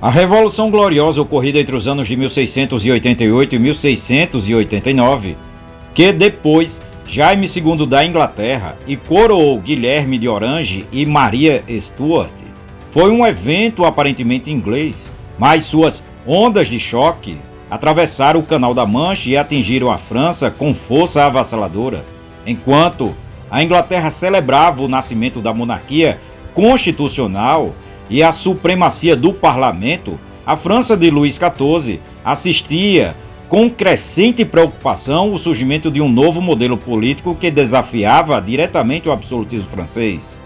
A Revolução Gloriosa ocorrida entre os anos de 1688 e 1689, que depois Jaime II da Inglaterra e coroou Guilherme de Orange e Maria Stuart, foi um evento aparentemente inglês, mas suas ondas de choque atravessaram o Canal da Mancha e atingiram a França com força avassaladora. Enquanto a Inglaterra celebrava o nascimento da monarquia constitucional e a supremacia do parlamento, a França de Luís XIV assistia com crescente preocupação o surgimento de um novo modelo político que desafiava diretamente o absolutismo francês.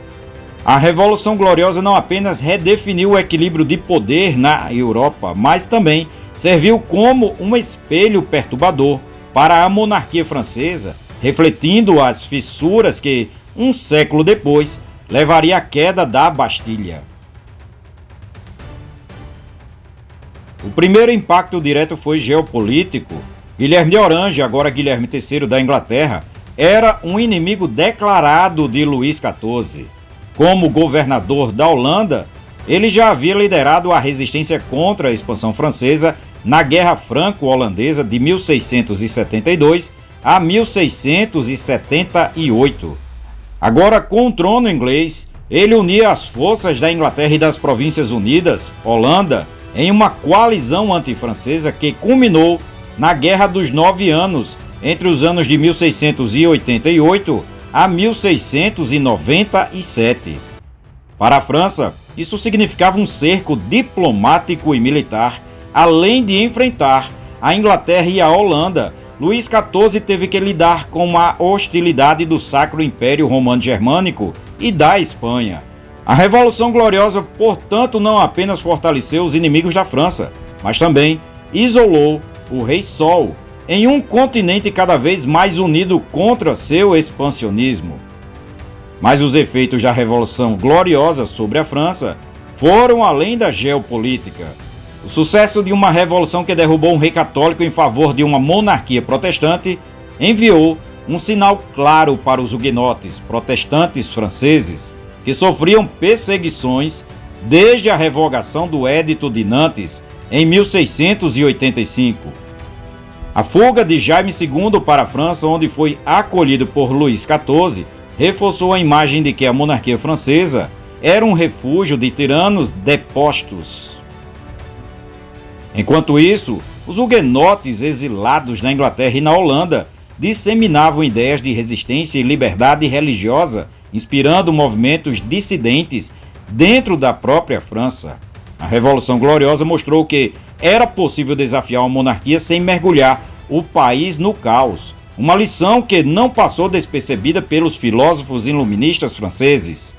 A Revolução Gloriosa não apenas redefiniu o equilíbrio de poder na Europa, mas também serviu como um espelho perturbador para a monarquia francesa, refletindo as fissuras que, um século depois, levaria à queda da Bastilha. O primeiro impacto direto foi geopolítico. Guilherme de Orange, agora Guilherme III da Inglaterra, era um inimigo declarado de Luís XIV. Como governador da Holanda, ele já havia liderado a resistência contra a expansão francesa na Guerra Franco-Holandesa de 1672 a 1678. Agora, com o trono inglês, ele unia as forças da Inglaterra e das Províncias Unidas, Holanda, em uma coalizão antifrancesa que culminou na Guerra dos 9 Anos, entre os anos de 1688 a 1697. Para a França, isso significava um cerco diplomático e militar, além de enfrentar a Inglaterra e a Holanda. Luís XIV teve que lidar com a hostilidade do Sacro Império Romano-Germânico e da Espanha. A Revolução Gloriosa, portanto, não apenas fortaleceu os inimigos da França, mas também isolou o Rei Sol em um continente cada vez mais unido contra seu expansionismo. Mas os efeitos da Revolução Gloriosa sobre a França foram além da geopolítica. O sucesso de uma revolução que derrubou um rei católico em favor de uma monarquia protestante enviou um sinal claro para os huguenotes protestantes franceses, que sofriam perseguições desde a revogação do Edito de Nantes em 1685. A fuga de Jaime II para a França, onde foi acolhido por Luís XIV, reforçou a imagem de que a monarquia francesa era um refúgio de tiranos depostos. Enquanto isso, os huguenotes exilados na Inglaterra e na Holanda disseminavam ideias de resistência e liberdade religiosa, inspirando movimentos dissidentes dentro da própria França. A Revolução Gloriosa mostrou que era possível desafiar uma monarquia sem mergulhar o país no caos, uma lição que não passou despercebida pelos filósofos iluministas franceses.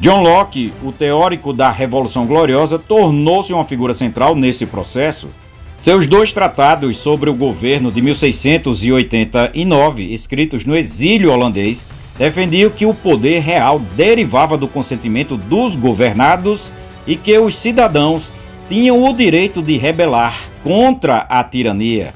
John Locke, o teórico da Revolução Gloriosa, tornou-se uma figura central nesse processo. Seus 2 tratados sobre o governo de 1689, escritos no exílio holandês, defendiam que o poder real derivava do consentimento dos governados e que os cidadãos tinham o direito de rebelar contra a tirania.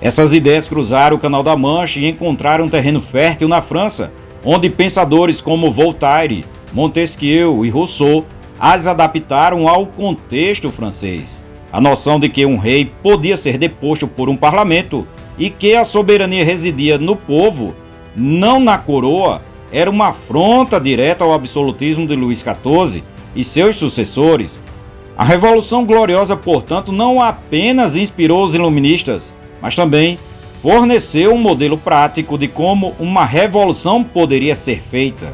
Essas ideias cruzaram o Canal da Mancha e encontraram um terreno fértil na França, onde pensadores como Voltaire, Montesquieu e Rousseau as adaptaram ao contexto francês. A noção de que um rei podia ser deposto por um parlamento e que a soberania residia no povo, não na coroa, era uma afronta direta ao absolutismo de Luís XIV e seus sucessores. A Revolução Gloriosa, portanto, não apenas inspirou os iluministas, mas também forneceu um modelo prático de como uma revolução poderia ser feita.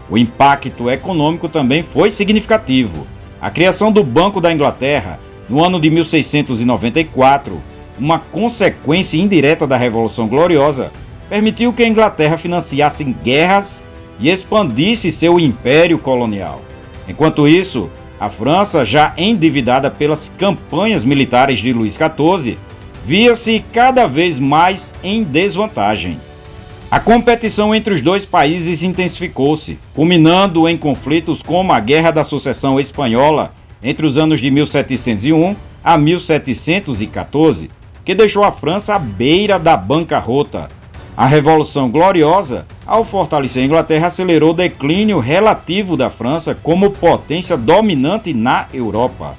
O impacto econômico também foi significativo. A criação do Banco da Inglaterra, no ano de 1694, uma consequência indireta da Revolução Gloriosa, permitiu que a Inglaterra financiasse guerras e expandisse seu império colonial. Enquanto isso, a França, já endividada pelas campanhas militares de Luís XIV, via-se cada vez mais em desvantagem. A competição entre os dois países intensificou-se, culminando em conflitos como a Guerra da Sucessão Espanhola entre os anos de 1701 a 1714, que deixou a França à beira da bancarrota. A Revolução Gloriosa, ao fortalecer a Inglaterra, acelerou o declínio relativo da França como potência dominante na Europa.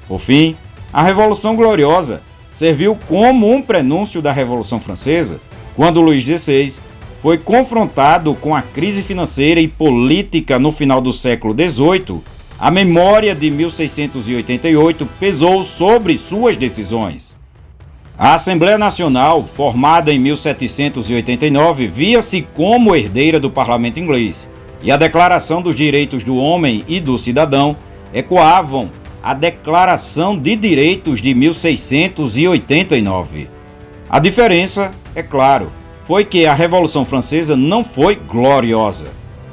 Por fim, a Revolução Gloriosa serviu como um prenúncio da Revolução Francesa, quando Luís XVI foi confrontado com a crise financeira e política no final do século XVIII. A memória de 1688 pesou sobre suas decisões. A Assembleia Nacional, formada em 1789, via-se como herdeira do parlamento inglês, e a Declaração dos Direitos do Homem e do Cidadão ecoavam a Declaração de Direitos de 1689. A diferença, é claro, foi que a Revolução Francesa não foi gloriosa,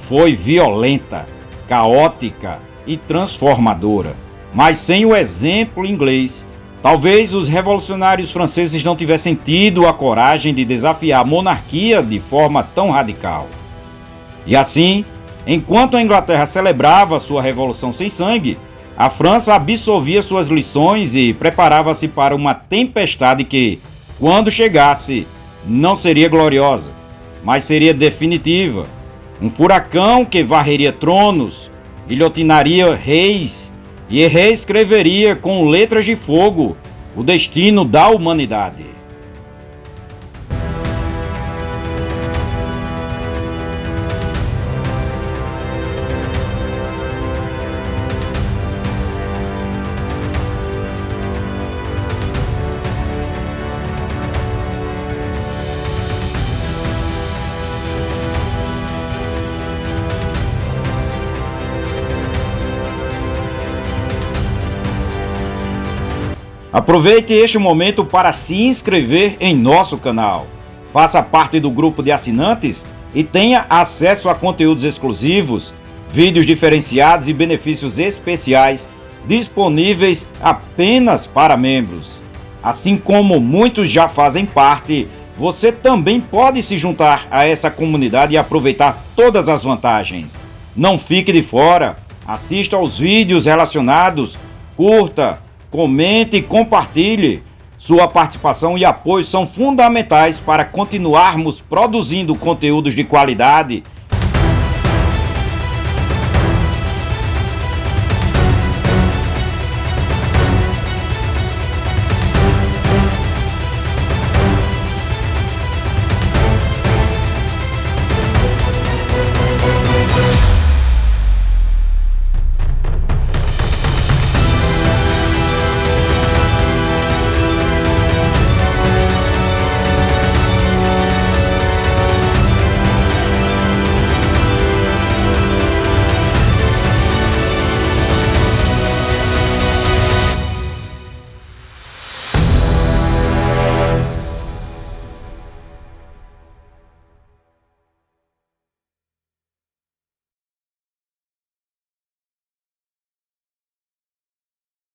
foi violenta, caótica e transformadora. Mas sem o exemplo inglês, talvez os revolucionários franceses não tivessem tido a coragem de desafiar a monarquia de forma tão radical. E assim, enquanto a Inglaterra celebrava sua revolução sem sangue, a França absorvia suas lições e preparava-se para uma tempestade que, quando chegasse, não seria gloriosa, mas seria definitiva. Um furacão que varreria tronos, guilhotinaria reis e reescreveria com letras de fogo o destino da humanidade. Aproveite este momento para se inscrever em nosso canal. Faça parte do grupo de assinantes e tenha acesso a conteúdos exclusivos, vídeos diferenciados e benefícios especiais disponíveis apenas para membros. Assim como muitos já fazem parte, você também pode se juntar a essa comunidade e aproveitar todas as vantagens. Não fique de fora, assista aos vídeos relacionados, curta, comente e compartilhe. Sua participação e apoio são fundamentais para continuarmos produzindo conteúdos de qualidade